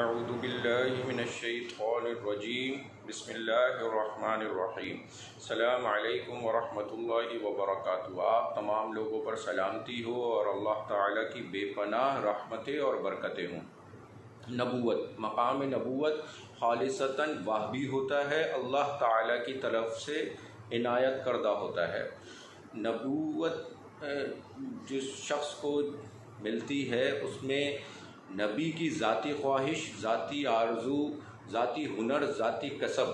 اعوذ باللہ من الشیطان الرجیم بسم اللہ الرحمن الرحیم السلام علیکم ورحمۃ اللہ وبرکاتہ۔ آپ تمام لوگوں پر سلامتی ہو اور اللہ تعالیٰ کی بے پناہ رحمتیں اور برکتیں ہوں۔ نبوت، مقام نبوت خالصتاً وہبی ہوتا ہے، اللہ تعالیٰ کی طرف سے عنایت کردہ ہوتا ہے۔ نبوت جس شخص کو ملتی ہے اس میں نبی کی ذاتی خواہش، ذاتی آرزو، ذاتی ہنر، ذاتی کسب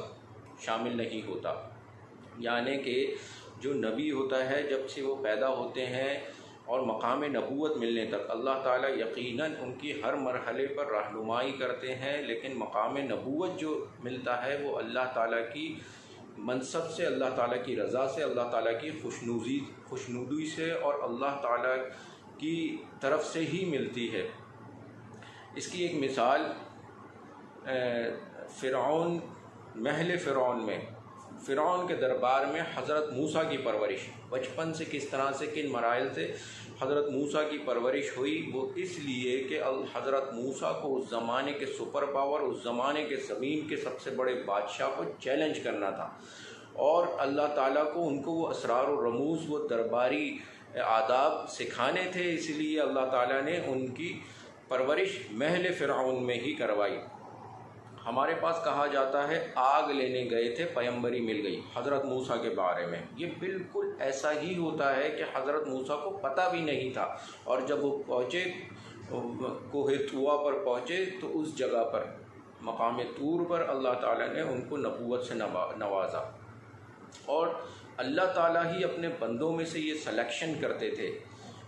شامل نہیں ہوتا۔ یعنی کہ جو نبی ہوتا ہے جب سے وہ پیدا ہوتے ہیں اور مقام نبوت ملنے تک اللہ تعالیٰ یقیناً ان کی ہر مرحلے پر رہنمائی کرتے ہیں، لیکن مقام نبوت جو ملتا ہے وہ اللہ تعالیٰ کی منصب سے، اللہ تعالیٰ کی رضا سے، اللہ تعالیٰ کی خوشنودی سے اور اللہ تعالیٰ کی طرف سے ہی ملتی ہے۔ اس کی ایک مثال فرعون، محل فرعون میں، فرعون کے دربار میں حضرت موسیٰ کی پرورش، بچپن سے کس طرح سے کن مراحل سے حضرت موسیٰ کی پرورش ہوئی، وہ اس لیے کہ حضرت موسیٰ کو اس زمانے کے سپر پاور، اس زمانے کے زمین کے سب سے بڑے بادشاہ کو چیلنج کرنا تھا، اور اللہ تعالیٰ کو ان کو وہ اسرار و رموز، وہ درباری آداب سکھانے تھے، اس لیے اللہ تعالیٰ نے ان کی پرورش محل فرعون میں ہی کروائی۔ ہمارے پاس کہا جاتا ہے آگ لینے گئے تھے، پیمبری مل گئی حضرت موسیٰ کے بارے میں۔ یہ بالکل ایسا ہی ہوتا ہے کہ حضرت موسیٰ کو پتہ بھی نہیں تھا، اور جب وہ پہنچے کوہ طوا پر پہنچے تو اس جگہ پر مقام طور پر اللہ تعالیٰ نے ان کو نبوت سے نوازا، اور اللہ تعالیٰ ہی اپنے بندوں میں سے یہ سلیکشن کرتے تھے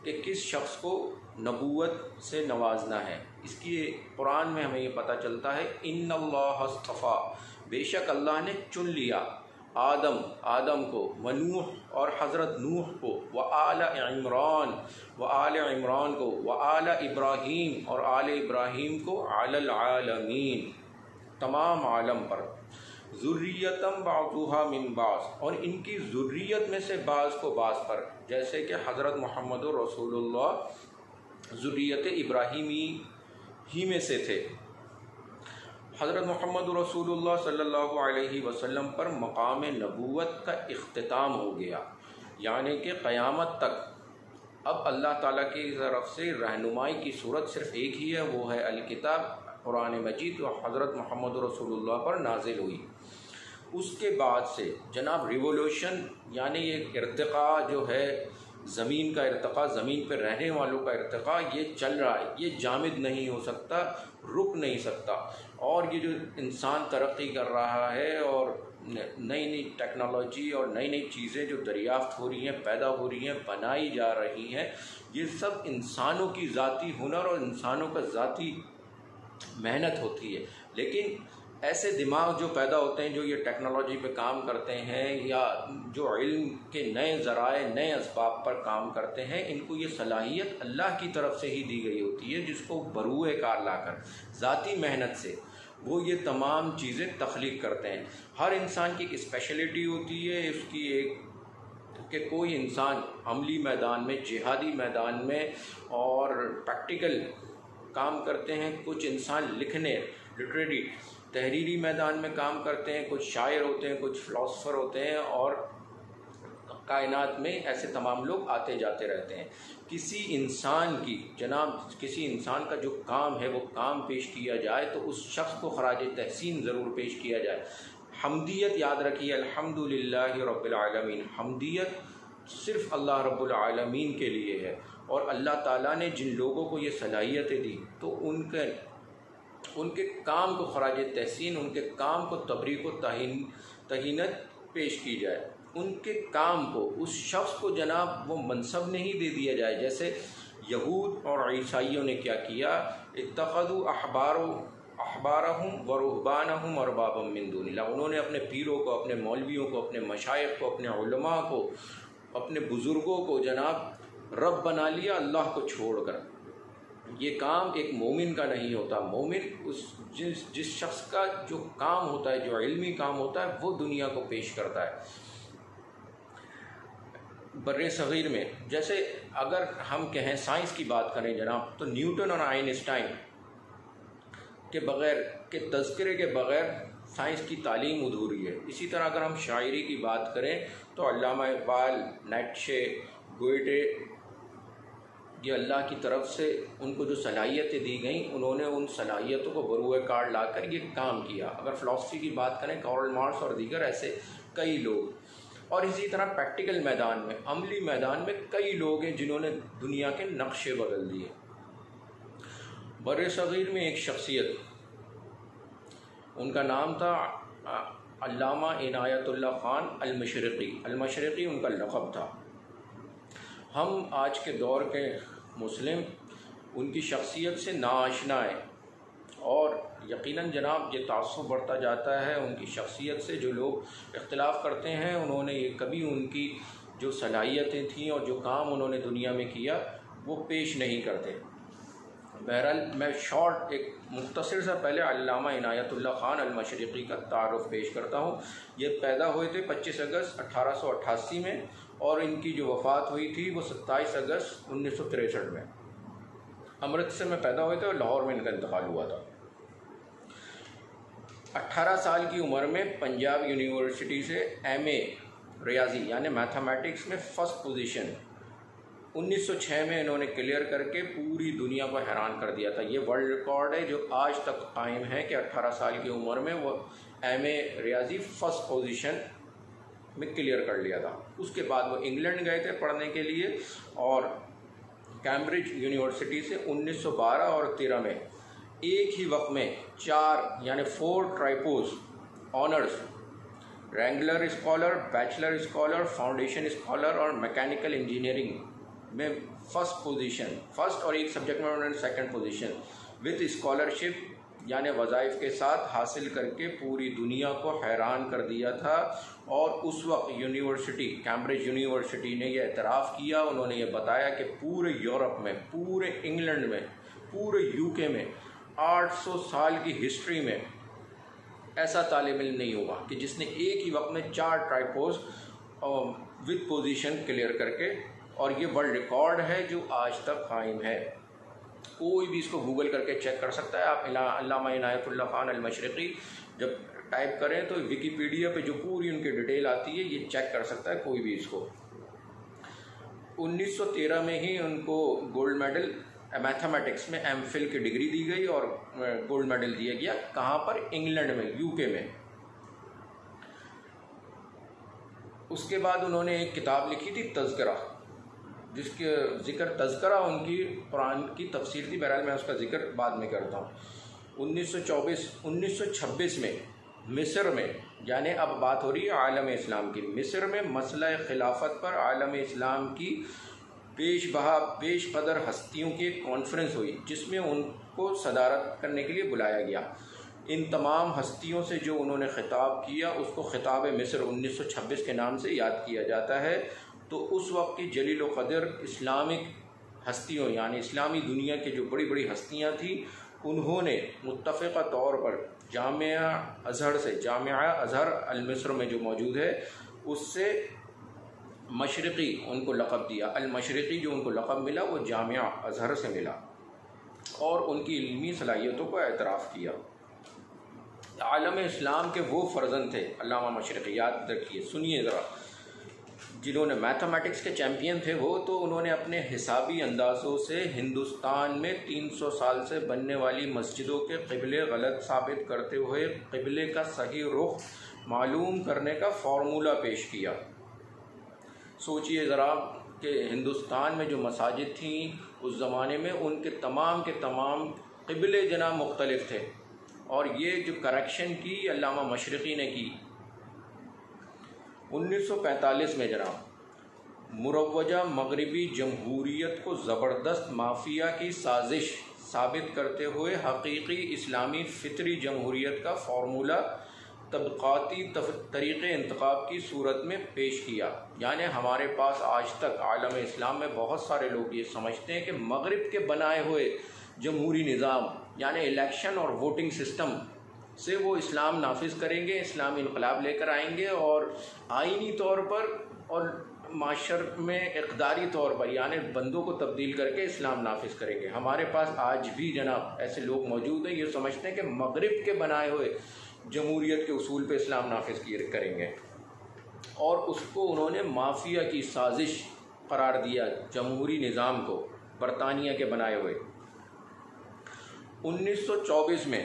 کہ کس شخص کو نبوت سے نوازنا ہے۔ اس کی قرآن میں ہمیں یہ پتہ چلتا ہے ان اللہ اصطفیٰ، بے شک اللہ نے چن لیا آدم کو، ونوح اور حضرت نوح کو، وآل عمران کو، وآل ابراہیم اور آل ابراہیم کو، علی العالمین تمام عالم پر، ذریتم بعضها من بعض اور ان کی ذریت میں سے بعض کو بعض پر، جیسے کہ حضرت محمد رسول اللہ ذریت ابراہیمی ہی میں سے تھے۔ حضرت محمد رسول اللہ صلی اللہ علیہ وسلم پر مقام نبوت کا اختتام ہو گیا، یعنی کہ قیامت تک اب اللہ تعالیٰ کی طرف سے رہنمائی کی صورت صرف ایک ہی ہے، وہ ہے الکتاب قرآن مجید، جو حضرت محمد رسول اللہ پر نازل ہوئی۔ اس کے بعد سے جناب ریولوشن، یعنی یہ ارتقاء جو ہے، زمین کا ارتقاء، زمین پہ رہنے والوں کا ارتقاء، یہ چل رہا ہے، یہ جامد نہیں ہو سکتا، رک نہیں سکتا، اور یہ جو انسان ترقی کر رہا ہے اور نئی نئی ٹیکنالوجی اور نئی نئی چیزیں جو دریافت ہو رہی ہیں، پیدا ہو رہی ہیں، بنائی جا رہی ہیں، یہ سب انسانوں کی ذاتی ہنر اور انسانوں کا ذاتی محنت ہوتی ہے۔ لیکن ایسے دماغ جو پیدا ہوتے ہیں جو یہ ٹیکنالوجی پہ کام کرتے ہیں، یا جو علم کے نئے ذرائع، نئے اسباب پر کام کرتے ہیں، ان کو یہ صلاحیت اللہ کی طرف سے ہی دی گئی ہوتی ہے، جس کو بروئے کار لا کر ذاتی محنت سے وہ یہ تمام چیزیں تخلیق کرتے ہیں۔ ہر انسان کی ایک اسپیشلٹی ہوتی ہے، اس کی ایک کہ کوئی انسان عملی میدان میں، جہادی میدان میں اور پریکٹیکل کام کرتے ہیں، کچھ انسان لکھنے، لٹریری، تحریری میدان میں کام کرتے ہیں، کچھ شاعر ہوتے ہیں، کچھ فلاسفر ہوتے ہیں، اور کائنات میں ایسے تمام لوگ آتے جاتے رہتے ہیں۔ کسی انسان کا جو کام ہے وہ کام پیش کیا جائے تو اس شخص کو خراج تحسین ضرور پیش کیا جائے۔ حمدیت یاد رکھیے، الحمدللہ رب العالمین، حمدیت صرف اللہ رب العالمین کے لیے ہے، اور اللہ تعالیٰ نے جن لوگوں کو یہ صلاحیتیں دی تو ان کے کام کو خراج تحسین، ان کے کام کو تبریک و تہنیت پیش کی جائے، ان کے کام کو، اس شخص کو جناب وہ منصب نہیں دے دیا جائے، جیسے یہود اور عیسائیوں نے کیا کیا، اتخذوا احبارہم و رہبانہم اربابا من دون اللہ، انہوں نے اپنے پیروں کو، اپنے مولویوں کو، اپنے مشائخ کو، اپنے علماء کو، اپنے بزرگوں کو جناب رب بنا لیا اللہ کو چھوڑ کر۔ یہ کام ایک مومن کا نہیں ہوتا۔ مومن جس شخص کا جو کام ہوتا ہے، جو علمی کام ہوتا ہے، وہ دنیا کو پیش کرتا ہے۔ بر صغیر میں جیسے اگر ہم کہیں سائنس کی بات کریں جناب، تو نیوٹن اور آئنسٹائن کے بغیر کے تذکرے کے بغیر سائنس کی تعلیم ادھوری ہے۔ اسی طرح اگر ہم شاعری کی بات کریں تو علامہ اقبال، نیٹشے، گوئٹے، یہ اللہ کی طرف سے ان کو جو صلاحیتیں دی گئیں انہوں نے ان صلاحیتوں کو بروئے کار لا کر یہ کام کیا۔ اگر فلسفی کی بات کریں کارل مارکس اور دیگر ایسے کئی لوگ، اور اسی طرح پریکٹیکل میدان میں، عملی میدان میں کئی لوگ ہیں جنہوں نے دنیا کے نقشے بدل دیے۔ بر صغیر میں ایک شخصیت، ان کا نام تھا علامہ عنایت اللہ خان المشرقی۔ المشرقی ان کا لقب تھا۔ ہم آج کے دور کے مسلم ان کی شخصیت سے ناآشنا ہیں، اور یقیناً جناب یہ تعصب بڑھتا جاتا ہے ان کی شخصیت سے۔ جو لوگ اختلاف کرتے ہیں انہوں نے یہ کبھی ان کی جو صلاحیتیں تھیں اور جو کام انہوں نے دنیا میں کیا وہ پیش نہیں کرتے۔ بہرحال میں شارٹ ایک مختصر سا پہلے علامہ عنایت اللہ خان المشرقی کا تعارف پیش کرتا ہوں۔ یہ پیدا ہوئے تھے 25 اگست 1888 میں، اور ان کی جو وفات ہوئی تھی وہ 27 اگست 1963 میں۔ امرتسر میں پیدا ہوئے تھے اور لاہور میں ان کا انتقال ہوا تھا۔ 18 سال کی عمر میں پنجاب یونیورسٹی سے ایم اے ریاضی یعنی میتھمیٹکس میں فرسٹ پوزیشن 1906 میں انہوں نے کلیئر کر کے پوری دنیا کو حیران کر دیا تھا۔ یہ ورلڈ ریکارڈ ہے جو آج تک قائم ہے کہ 18 سال کی عمر میں وہ ایم اے ریاضی فرسٹ پوزیشن میں کلیئر کر لیا تھا۔ اس کے بعد وہ انگلینڈ گئے تھے پڑھنے کے لیے، اور کیمبرج یونیورسٹی سے 1912 اور 13 میں ایک ہی وقت میں 4 tripos honours, wrangler scholar, bachelor scholar, foundation scholar اور میکینیکل انجینئرنگ میں فرسٹ پوزیشن، فرسٹ، اور ایک سبجیکٹ میں انہوں نے سیکنڈ پوزیشن وتھ اسکالرشپ یعنی وظائف کے ساتھ حاصل کر کے پوری دنیا کو حیران کر دیا تھا۔ اور اس وقت یونیورسٹی، کیمبرج یونیورسٹی نے یہ اعتراف کیا، انہوں نے یہ بتایا کہ پورے یورپ میں، پورے انگلینڈ میں، پورے یو کے میں 800 سال کی ہسٹری میں ایسا طالب علم نہیں ہوگا کہ جس نے ایک ہی وقت میں 4 ٹرائپوز وتھ پوزیشن کلیئر کر کے، اور یہ ورلڈ ریکارڈ ہے جو آج تک قائم ہے۔ کوئی بھی اس کو گوگل کر کے چیک کر سکتا ہے۔ آپ علامہ عنایت اللہ خان المشرقی جب ٹائپ کریں تو ویکیپیڈیا پہ جو پوری ان کی ڈیٹیل آتی ہے یہ چیک کر سکتا ہے کوئی بھی اس کو۔ 1913 میں ہی ان کو گولڈ میڈل میتھمیٹکس میں ایم فل کی ڈگری دی گئی اور گولڈ میڈل دیا گیا۔ کہاں پر؟ انگلینڈ میں، یو کے میں۔ اس کے بعد انہوں نے ایک کتاب لکھی تھی تذکرہ، جس کے ذکر تذکرہ ان کی قرآن کی تفسیر تھی، بہرحال میں اس کا ذکر بعد میں کرتا ہوں۔ 1926 میں مصر میں، یعنی اب بات ہو رہی ہے عالم اسلام کی، مصر میں مسئلہ خلافت پر عالم اسلام کی بیش قدر ہستیوں کی ایک کانفرنس ہوئی، جس میں ان کو صدارت کرنے کے لیے بلایا گیا۔ ان تمام ہستیوں سے جو انہوں نے خطاب کیا اس کو خطاب مصر 1926 کے نام سے یاد کیا جاتا ہے۔ تو اس وقت کی جلیل و قدر اسلامک ہستیوں یعنی اسلامی دنیا کے جو بڑی بڑی ہستیاں تھیں، انہوں نے متفقہ طور پر جامعہ ازہر المصر میں جو موجود ہے اس سے مشرقی ان کو لقب دیا۔ المشرقی جو ان کو لقب ملا وہ جامعہ ازہر سے ملا، اور ان کی علمی صلاحیتوں کو اعتراف کیا۔ عالم اسلام کے وہ فرزند تھے علامہ مشرقی، یاد رکھیے، سنیے ذرا، جنہوں نے میتھمیٹکس کے چیمپئن تھے وہ، تو انہوں نے اپنے حسابی اندازوں سے ہندوستان میں 300 سال سے بننے والی مسجدوں کے قبلے غلط ثابت کرتے ہوئے قبلے کا صحیح رخ معلوم کرنے کا فارمولہ پیش کیا۔ سوچئے ذرا کہ ہندوستان میں جو مساجد تھیں اس زمانے میں ان کے تمام قبلے جناب مختلف تھے، اور یہ جو کریکشن کی علامہ مشرقی نے کی۔ 1945 میں جناب مروجہ مغربی جمہوریت کو زبردست مافیا کی سازش ثابت کرتے ہوئے حقیقی اسلامی فطری جمہوریت کا فارمولہ طبقاتی طریقے انتخاب کی صورت میں پیش کیا۔ یعنی ہمارے پاس آج تک عالم اسلام میں بہت سارے لوگ یہ سمجھتے ہیں کہ مغرب کے بنائے ہوئے جمہوری نظام یعنی الیکشن اور ووٹنگ سسٹم سے وہ اسلام نافذ کریں گے، اسلامی انقلاب لے کر آئیں گے، اور آئینی طور پر اور معاشر میں اقداری طور پر یعنی بندوں کو تبدیل کر کے اسلام نافذ کریں گے۔ ہمارے پاس آج بھی جناب ایسے لوگ موجود ہیں، یہ سمجھتے ہیں کہ مغرب کے بنائے ہوئے جمہوریت کے اصول پہ اسلام نافذ کریں گے، اور اس کو انہوں نے مافیا کی سازش قرار دیا جمہوری نظام کو، برطانیہ کے بنائے ہوئے۔ 1924 میں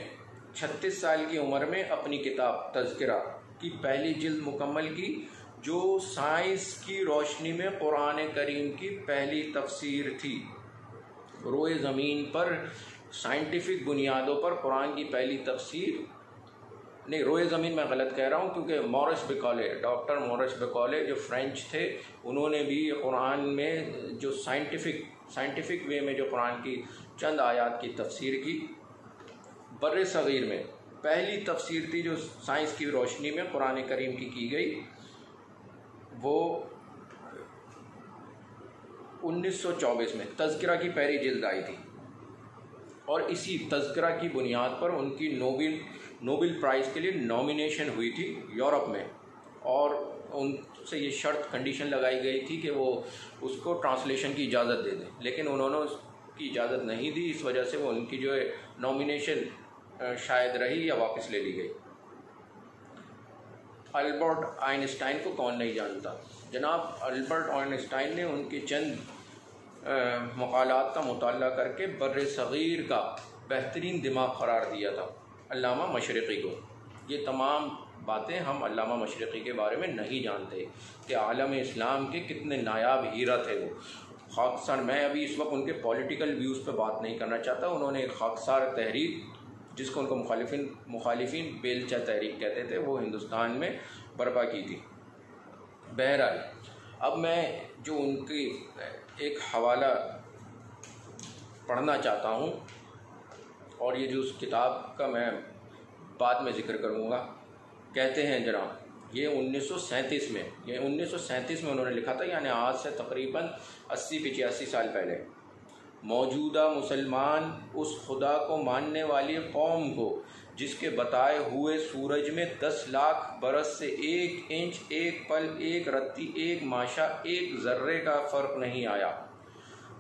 36 سال کی عمر میں اپنی کتاب تذکرہ کی پہلی جلد مکمل کی، جو سائنس کی روشنی میں قرآن کریم کی پہلی تفسیر تھی۔ روئے زمین پر سائنٹیفک بنیادوں پر قرآن کی پہلی تفسیر نہیں، روئے زمین میں غلط کہہ رہا ہوں، کیونکہ مورس بکولے، ڈاکٹر مورس بکولے جو فرینچ تھے، انہوں نے بھی قرآن میں جو سائنٹیفک وے میں جو قرآن کی چند آیات کی تفسیر کی۔ بر صغیر میں پہلی تفسیر تھی جو سائنس کی روشنی میں قرآن کریم کی گئی، وہ 1924 میں تذکرہ کی پہلی جلد آئی تھی، اور اسی تذکرہ کی بنیاد پر ان کی نوبل پرائز کے لیے نامینیشن ہوئی تھی یورپ میں، اور ان سے یہ شرط کنڈیشن لگائی گئی تھی کہ وہ اس کو ٹرانسلیشن کی اجازت دے دیں، لیکن انہوں نے اس کی اجازت نہیں دی، اس وجہ سے وہ ان کی جو ہے نامینیشن شاید رہی یا واپس لے لی گئی۔ البرٹ آئنسٹائن کو کون نہیں جانتا؟ جناب البرٹ آئنسٹائن نے ان کے چند مقالات کا مطالعہ کر کے بر صغیر کا بہترین دماغ قرار دیا تھا علامہ مشرقی کو۔ یہ تمام باتیں ہم علامہ مشرقی کے بارے میں نہیں جانتے کہ عالم اسلام کے کتنے نایاب ہیرا تھے وہ۔ خاکسار، میں ابھی اس وقت ان کے پولیٹیکل ویوز پہ بات نہیں کرنا چاہتا، انہوں نے ایک خاکسار تحریک جس کو ان کو مخالفین بیلچہ تحریک کہتے تھے، وہ ہندوستان میں برپا کی تھی۔ بہرحال اب میں جو ان کی ایک حوالہ پڑھنا چاہتا ہوں، اور یہ جو اس کتاب کا میں بعد میں ذکر کروں گا، کہتے ہیں جناب یہ 1937 میں انہوں نے لکھا تھا، یعنی آج سے تقریباً 80-85 سال پہلے۔ موجودہ مسلمان اس خدا کو ماننے والی قوم کو جس کے بتائے ہوئے سورج میں 10 لاکھ برس سے 1 انچ، 1 پل، 1 رتی، 1 ماشا، 1 ذرے کا فرق نہیں آیا،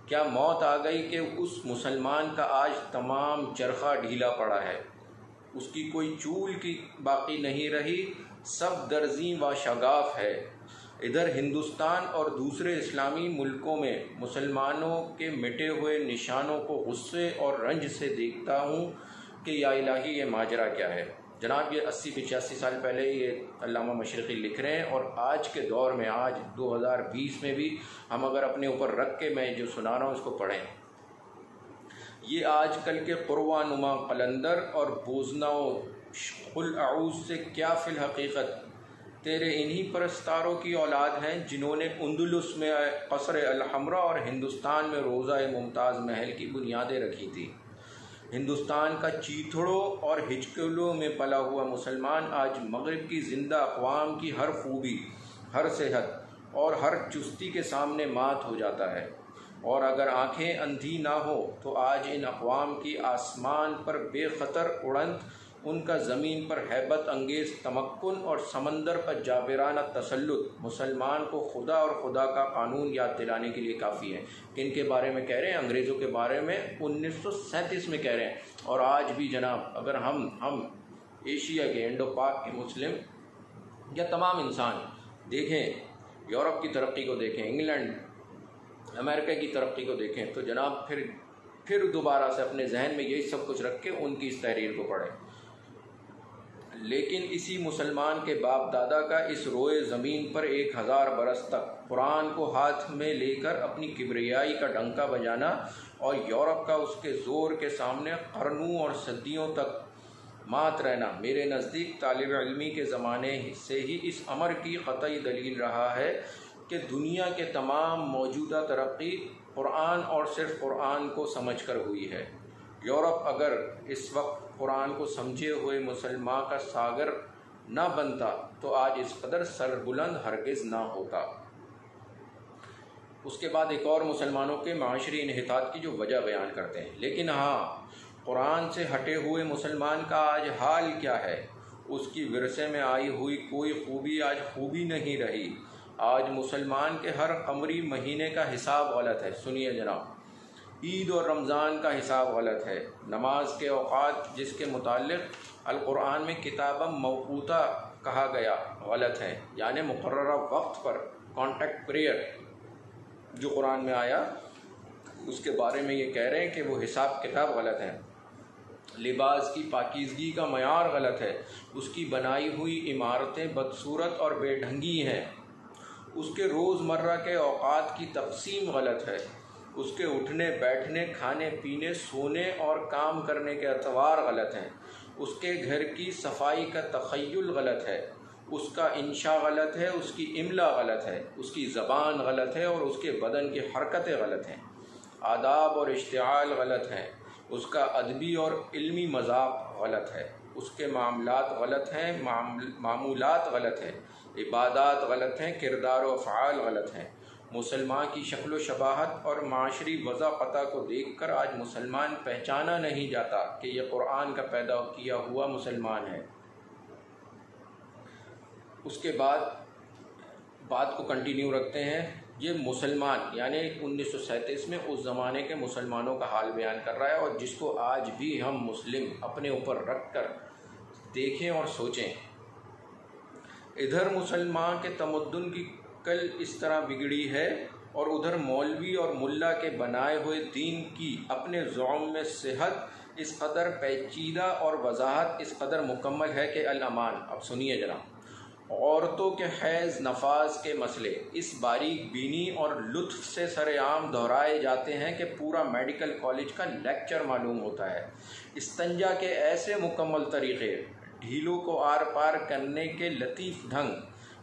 کیا موت آ گئی کہ اس مسلمان کا آج تمام چرخہ ڈھیلا پڑا ہے، اس کی کوئی چول کی باقی نہیں رہی، سب درزیں و شگاف ہے۔ ادھر ہندوستان اور دوسرے اسلامی ملکوں میں مسلمانوں کے مٹے ہوئے نشانوں کو غصے اور رنج سے دیکھتا ہوں کہ یا الہی یہ ماجرا کیا ہے۔ جناب یہ 80-85 سال پہلے یہ علامہ مشرقی لکھ رہے ہیں، اور آج کے دور میں، آج 2020 میں بھی ہم اگر اپنے اوپر رکھ کے میں جو سنا رہا ہوں اس کو پڑھیں۔ یہ آج کل کے قروا نما قلندر اور بوزنا و قل اعوذ سے کیا فی الحقیقت تیرے انہی پرستاروں کی اولاد ہیں جنہوں نے اندلس میں قصر الحمرا اور ہندوستان میں روضہ ممتاز محل کی بنیادیں رکھی تھی۔ ہندوستان کا چیتھڑوں اور ہچکلوں میں پلا ہوا مسلمان آج مغرب کی زندہ اقوام کی ہر خوبی، ہر صحت اور ہر چستی کے سامنے مات ہو جاتا ہے، اور اگر آنکھیں اندھی نہ ہو تو آج ان اقوام کی آسمان پر بے خطر اڑنت، ان کا زمین پر ہیبت انگیز تمکن اور سمندر پر جابرانہ تسلط مسلمان کو خدا اور خدا کا قانون یاد دلانے کے لیے کافی ہے۔ کن کے بارے میں کہہ رہے ہیں؟ انگریزوں کے بارے میں 1937 میں کہہ رہے ہیں۔ اور آج بھی جناب اگر ہم ایشیا کے، انڈو پاک کے مسلم یا تمام انسان دیکھیں، یورپ کی ترقی کو دیکھیں، انگلینڈ امریکہ کی ترقی کو دیکھیں، تو جناب پھر دوبارہ سے اپنے ذہن میں یہی سب کچھ رکھ کے ان کی اس تحریر کو پڑھیں۔ لیکن اسی مسلمان کے باپ دادا کا اس روئے زمین پر 1000 برس تک قرآن کو ہاتھ میں لے کر اپنی کبریائی کا ڈنکا بجانا، اور یورپ کا اس کے زور کے سامنے قرنوں اور صدیوں تک مات رہنا، میرے نزدیک طالب علمی کے زمانے سے ہی اس امر کی قطعی دلیل رہا ہے کہ دنیا کے تمام موجودہ ترقی قرآن اور صرف قرآن کو سمجھ کر ہوئی ہے۔ یورپ اگر اس وقت قرآن کو سمجھے ہوئے مسلمان کا ساگر نہ بنتا تو آج اس قدر سربلند ہرگز نہ ہوتا۔ اس کے بعد ایک اور مسلمانوں کے معاشری انحطاط کی جو وجہ بیان کرتے ہیں، لیکن ہاں قرآن سے ہٹے ہوئے مسلمان کا آج حال کیا ہے؟ اس کی ورثے میں آئی ہوئی کوئی خوبی آج خوبی نہیں رہی، آج مسلمان کے ہر قمری مہینے کا حساب غلط ہے. سنیے جناب، عید اور رمضان کا حساب غلط ہے. نماز کے اوقات جس کے متعلق القرآن میں کتابا موقوتا کہا گیا غلط ہے، یعنی مقررہ وقت پر کانٹیکٹ پریئر جو قرآن میں آیا اس کے بارے میں یہ کہہ رہے ہیں کہ وہ حساب کتاب غلط ہے. لباس کی پاکیزگی کا معیار غلط ہے، اس کی بنائی ہوئی عمارتیں بدصورت اور بے ڈھنگی ہیں. اس کے روزمرہ کے اوقات کی تقسیم غلط ہے. اس کے اٹھنے بیٹھنے، کھانے پینے، سونے اور کام کرنے کے اطوار غلط ہیں. اس کے گھر کی صفائی کا تخیل غلط ہے. اس کا انشاء غلط ہے، اس کی املا غلط ہے، اس کی زبان غلط ہے اور اس کے بدن کی حرکتیں غلط ہیں. آداب اور اشتعال غلط ہیں. اس کا ادبی اور علمی مذاق غلط ہے. اس کے معاملات غلط ہیں، معمولات غلط ہیں، عبادات غلط ہیں، کردار و افعال غلط ہیں. مسلمان کی شکل و شباہت اور معاشری وضاقتہ کو دیکھ کر آج مسلمان پہچانا نہیں جاتا کہ یہ قرآن کا پیدا کیا ہوا مسلمان ہے. اس کے بعد بات کو کنٹینیو رکھتے ہیں. یہ مسلمان یعنی 1937 میں اس زمانے کے مسلمانوں کا حال بیان کر رہا ہے، اور جس کو آج بھی ہم مسلم اپنے اوپر رکھ کر دیکھیں اور سوچیں. ادھر مسلمان کے تمدن کی کل اس طرح بگڑی ہے، اور ادھر مولوی اور ملا کے بنائے ہوئے دین کی اپنے زعم میں صحت اس قدر پیچیدہ اور وضاحت اس قدر مکمل ہے کہ الامان. اب سنیے جناب، عورتوں کے حیض نفاذ کے مسئلے اس باریک بینی اور لطف سے سر عام دہرائے جاتے ہیں کہ پورا میڈیکل کالج کا لیکچر معلوم ہوتا ہے. استنجا کے ایسے مکمل طریقے، ڈھیلوں کو آر پار کرنے کے لطیف ڈھنگ،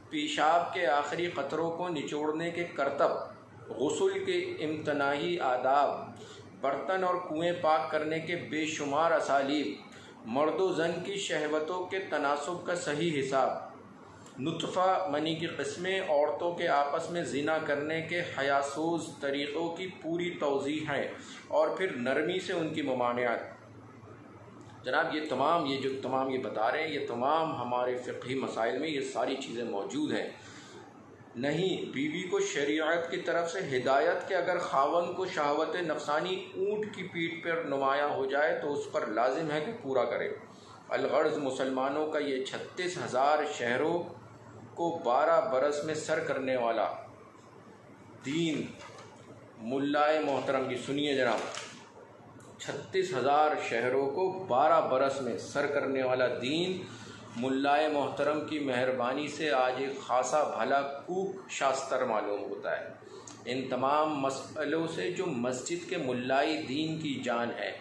پیشاب کے آخری قطروں کو نچوڑنے کے کرتب، غسل کے امتناعی آداب، برتن اور کنویں پاک کرنے کے بے شمار اسالیب، مرد و زن کی شہوتوں کے تناسب کا صحیح حساب، نطفہ منی کی قسمیں، عورتوں کے آپس میں زنا کرنے کے حیاسوز طریقوں کی پوری توضیح ہے، اور پھر نرمی سے ان کی ممانعت. جناب یہ تمام یہ بتا رہے ہیں، یہ تمام ہمارے فقہی مسائل میں یہ ساری چیزیں موجود ہیں. نہیں، بیوی کو شریعت کی طرف سے ہدایت کہ اگر خاوند کو شہوت نفسانی اونٹ کی پیٹھ پر نمایاں ہو جائے تو اس پر لازم ہے کہ پورا کرے. الغرض مسلمانوں کا یہ 36,000 شہروں کو 12 برس میں سر کرنے والا دین ملائے محترم کی، سنیے جناب، 36,000 شہروں کو 12 برس میں سر کرنے والا دین ملائے محترم کی مہربانی سے آج ایک خاصا بھلا کوک شاستر معلوم ہوتا ہے. ان تمام مسئلوں سے جو مسجد کے ملائی دین کی جان ہے،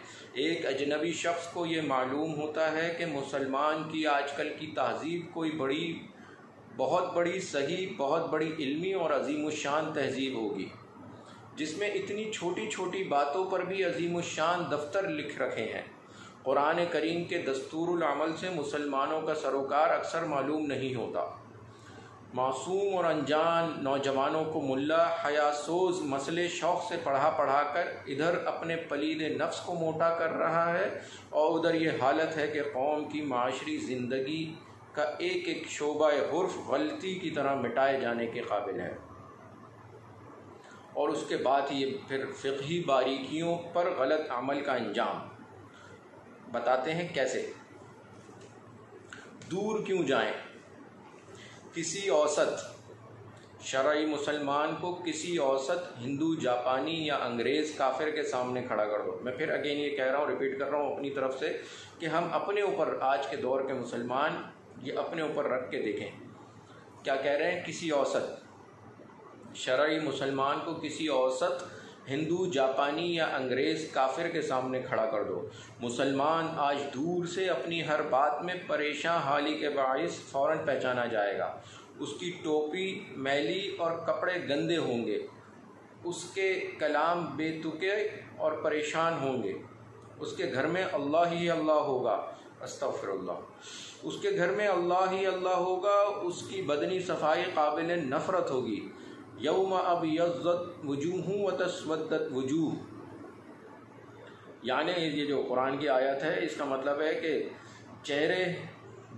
ایک اجنبی شخص کو یہ معلوم ہوتا ہے کہ مسلمان کی آج کل کی تہذیب کوئی بہت بڑی صحیح، بہت بڑی علمی اور عظیم الشان تہذیب ہوگی، جس میں اتنی چھوٹی چھوٹی باتوں پر بھی عظیم الشان دفتر لکھ رکھے ہیں. قرآن کریم کے دستور العمل سے مسلمانوں کا سروکار اکثر معلوم نہیں ہوتا. معصوم اور انجان نوجوانوں کو ملا حیاسوز مسئلے شوق سے پڑھا کر ادھر اپنے پلید نفس کو موٹا کر رہا ہے، اور ادھر یہ حالت ہے کہ قوم کی معاشری زندگی کا ایک ایک شعبہ حرف غلطی کی طرح مٹائے جانے کے قابل ہے. اور اس کے بعد یہ پھر فقہی باریکیوں پر غلط عمل کا انجام بتاتے ہیں. کیسے؟ دور کیوں جائیں؟ کسی اوسط شرعی مسلمان کو کسی اوسط ہندو، جاپانی یا انگریز کافر کے سامنے کھڑا کر دو. میں پھر اگین یہ کہہ رہا ہوں، ریپیٹ کر رہا ہوں اپنی طرف سے، کہ ہم اپنے اوپر آج کے دور کے مسلمان یہ اپنے اوپر رکھ کے دیکھیں. کیا کہہ رہے ہیں؟ کسی اوسط شرعی مسلمان کو کسی اوسط ہندو، جاپانی یا انگریز کافر کے سامنے کھڑا کر دو. مسلمان آج دور سے اپنی ہر بات میں پریشان حالی کے باعث فوراً پہچانا جائے گا. اس کی ٹوپی میلی اور کپڑے گندے ہوں گے، اس کے کلام بے تکے اور پریشان ہوں گے. اس کے گھر میں اللہ ہی اللہ ہوگا، استغفر اللہ، اس کے گھر میں اللہ ہی اللہ ہوگا. اس کی بدنی صفائی قابل نفرت ہوگی. یوم ابیضت وجوہ وتسودت وجوہ، یعنی یہ جو قرآن کی آیت ہے اس کا مطلب ہے کہ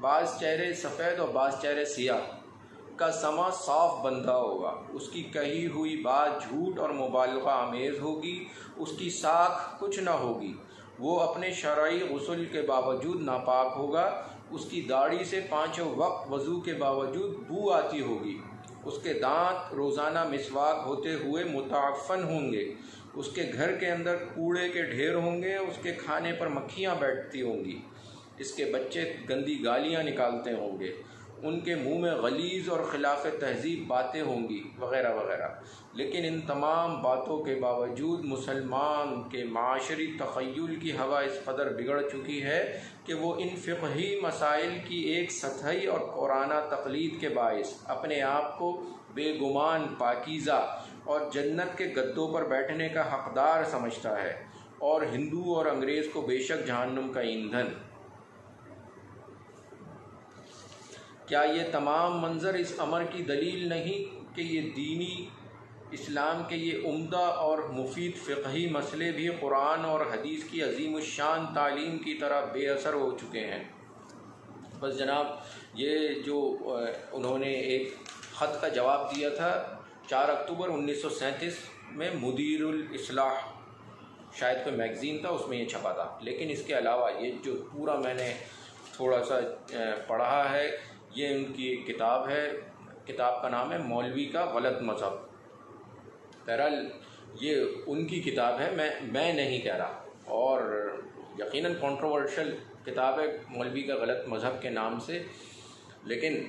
بعض چہرے سفید اور بعض چہرے سیاہ. کا سما صاف بندہ ہوگا، اس کی کہی ہوئی بات جھوٹ اور مبالغہ آمیز ہوگی، اس کی ساکھ کچھ نہ ہوگی، وہ اپنے شرعی غسل کے باوجود ناپاک ہوگا، اس کی داڑھی سے 5 وقت وضو کے باوجود بو آتی ہوگی، اس کے دانت روزانہ مسواک ہوتے ہوئے متعفن ہوں گے، اس کے گھر کے اندر کوڑے کے ڈھیر ہوں گے، اس کے کھانے پر مکھیاں بیٹھتی ہوں گی، اس کے بچے گندی گالیاں نکالتے ہوں گے، ان کے منہ میں غلیظ اور خلاف تہذیب باتیں ہوں گی، وغیرہ وغیرہ۔ لیکن ان تمام باتوں کے باوجود مسلمان کے معاشری تخیل کی ہوا اس قدر بگڑ چکی ہے کہ وہ ان فقہی مسائل کی ایک سطحی اور قرآنہ تقلید کے باعث اپنے آپ کو بے گمان پاکیزہ اور جنت کے گدوں پر بیٹھنے کا حقدار سمجھتا ہے، اور ہندو اور انگریز کو بے شک جہنم کا ایندھن۔ کیا یہ تمام منظر اس امر کی دلیل نہیں کہ یہ دینی اسلام کے یہ عمدہ اور مفید فقہی مسئلے بھی قرآن اور حدیث کی عظیم الشان تعلیم کی طرح بے اثر ہو چکے ہیں؟ بس جناب، یہ جو انہوں نے ایک خط کا جواب دیا تھا 4 اکتوبر 1937 میں مدیر الاصلاح، شاید کوئی میگزین تھا، اس میں یہ چھپا تھا۔ لیکن اس کے علاوہ یہ جو پورا میں نے تھوڑا سا پڑھا ہے، یہ ان کی ایک کتاب ہے، کتاب کا نام ہے مولوی کا غلط مذہب۔ بہرحال یہ ان کی کتاب ہے، میں نہیں کہہ رہا، اور یقیناً کنٹروورشل کتاب ہے مولوی کا غلط مذہب کے نام سے۔ لیکن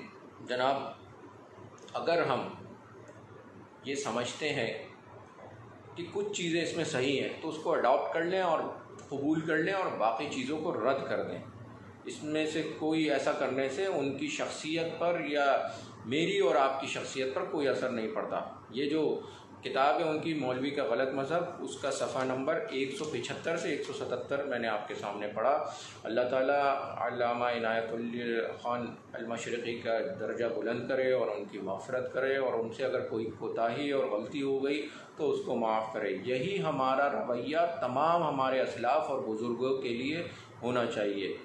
جناب، اگر ہم یہ سمجھتے ہیں کہ کچھ چیزیں اس میں صحیح ہیں تو اس کو اڈاپٹ کر لیں اور قبول کر لیں، اور باقی چیزوں کو رد کر دیں۔ اس میں سے کوئی ایسا کرنے سے ان کی شخصیت پر یا میری اور آپ کی شخصیت پر کوئی اثر نہیں پڑتا۔ یہ جو کتاب ہے ان کی مولوی کا غلط مذہب، اس کا صفحہ نمبر 175 سے 177 میں نے آپ کے سامنے پڑھا۔ اللہ تعالیٰ علامہ عنایت اللہ خان المشرقی کا درجہ بلند کرے اور ان کی مغفرت کرے، اور ان سے اگر کوئی کوتاہی اور غلطی ہو گئی تو اس کو معاف کرے۔ یہی ہمارا رویہ تمام ہمارے اسلاف اور بزرگوں کے لیے ہونا چاہیے۔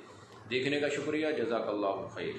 دیکھنے کا شکریہ، جزاک اللہ خیر۔